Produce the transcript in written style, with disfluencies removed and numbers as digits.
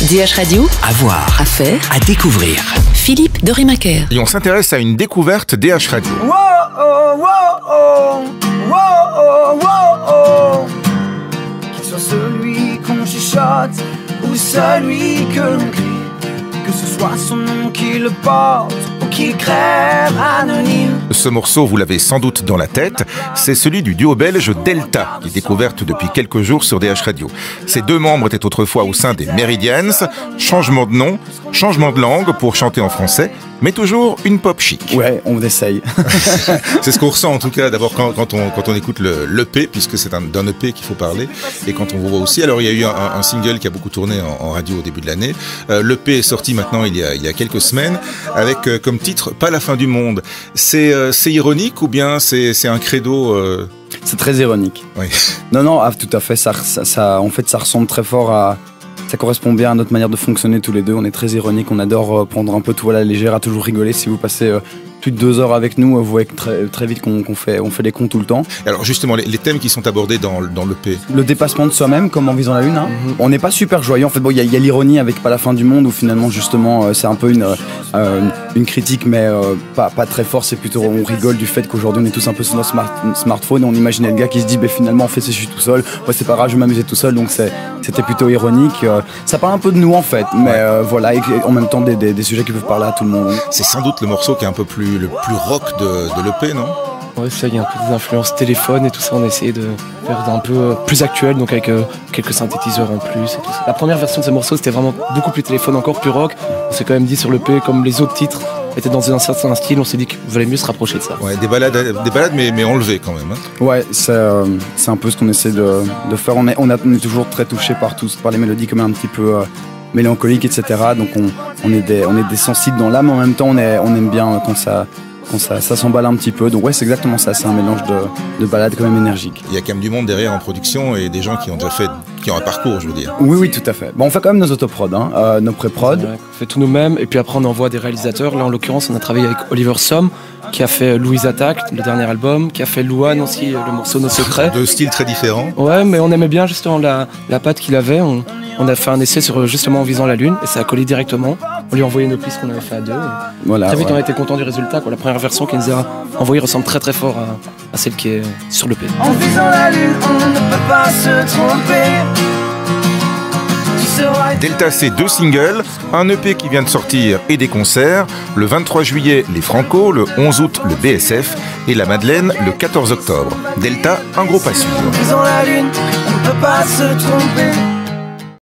DH Radio, À voir, à faire, à découvrir. Philippe de Rimaker. Et on s'intéresse à une découverte DH Radio. Wow, oh, wow, oh, wow, oh, wow, oh. Qu'il soit celui qu'on chuchote ou celui que l'on crie, que ce soit son nom qui le porte ou qu'il crève anonyme. Ce morceau, vous l'avez sans doute dans la tête, c'est celui du duo belge Delta, qui est découverte depuis quelques jours sur DH Radio. Ces deux membres étaient autrefois au sein des Meridians. Changement de nom, changement de langue pour chanter en français, mais toujours une pop chic. Ouais, on essaye. C'est ce qu'on ressent en tout cas d'abord quand on écoute l'EP, puisque c'est d'un EP qu'il faut parler, et quand on vous voit aussi. Alors il y a eu un single qui a beaucoup tourné en radio au début de l'année. L'EP est sorti maintenant il y a quelques semaines, avec comme titre « Pas la fin du monde ». C'est ironique ou bien c'est un credo C'est très ironique. Oui. Non, tout à fait. Ça, en fait, ça ressemble très fort à... Ça correspond bien à notre manière de fonctionner tous les deux. On est très ironique, on adore prendre un peu tout à la légère, à toujours rigoler. Si vous passez plus de 2 heures avec nous, vous voyez très vite qu'on fait des cons tout le temps. Alors justement, les thèmes qui sont abordés dans l'EP. Le dépassement de soi-même, comme en visant la lune. Hein. On n'est pas super joyeux. En fait, bon, il y a l'ironie avec Pas la fin du monde, où finalement, justement, c'est un peu une critique, mais pas très fort. C'est plutôt, on rigole du fait qu'aujourd'hui, on est tous un peu sur notre smartphone et on imaginait le gars qui se dit, finalement, en fait, je suis tout seul. Moi, c'est pas grave, je vais m'amuser tout seul. Donc, c'était plutôt ironique. Ça parle un peu de nous, en fait. Mais voilà, et en même temps, des sujets qui peuvent parler à tout le monde. C'est sans doute le morceau qui est un peu le plus rock de l'EP, non ? Ouais, ça, il y a un peu des influences téléphone et tout ça. On a essayé de faire un peu plus actuel, donc avec quelques synthétiseurs en plus et tout ça. La première version de ce morceau, c'était vraiment beaucoup plus téléphone, encore plus rock. On s'est quand même dit sur l'EP, comme les autres titres étaient dans un certain style, on s'est dit qu'il valait mieux se rapprocher de ça. Ouais, des balades mais enlevées quand même. Hein. Ouais, c'est un peu ce qu'on essaie de faire. On est toujours très touché par les mélodies comme un petit peu mélancoliques, etc. Donc on est des sensibles dans l'âme, en même temps on aime bien quand ça s'emballe un petit peu. Donc ouais, c'est exactement ça, c'est un mélange de ballades quand même énergiques. Il y a quand même du monde derrière en production et des gens qui ont un parcours, je veux dire. Oui, tout à fait. Bon, on fait quand même nos autoprods, nos pré-prod. Ouais, on fait tout nous-mêmes et puis après on envoie des réalisateurs. Là en l'occurrence on a travaillé avec Oliver Somme qui a fait Louise Attaque, le dernier album, qui a fait Louane aussi, le morceau Nos Secrets. De styles très différents. Ouais, mais on aimait bien justement la patte qu'il avait. On a fait un essai sur justement En visant la lune et ça a collé directement. On lui a envoyé nos pistes qu'on avait fait à deux. Voilà, très vite, ouais. on a été content du résultat. La première version qu'il nous a envoyée ressemble très très fort à celle qui est sur l'EP. En visant la lune, on ne peut pas se tromper. Delta, c'est 2 singles, un EP qui vient de sortir et des concerts. Le 23 juillet, les Franco, le 11 août, le BSF et la Madeleine, le 14 octobre. Delta, un gros pas sûr. En visant la lune, on ne peut pas se tromper.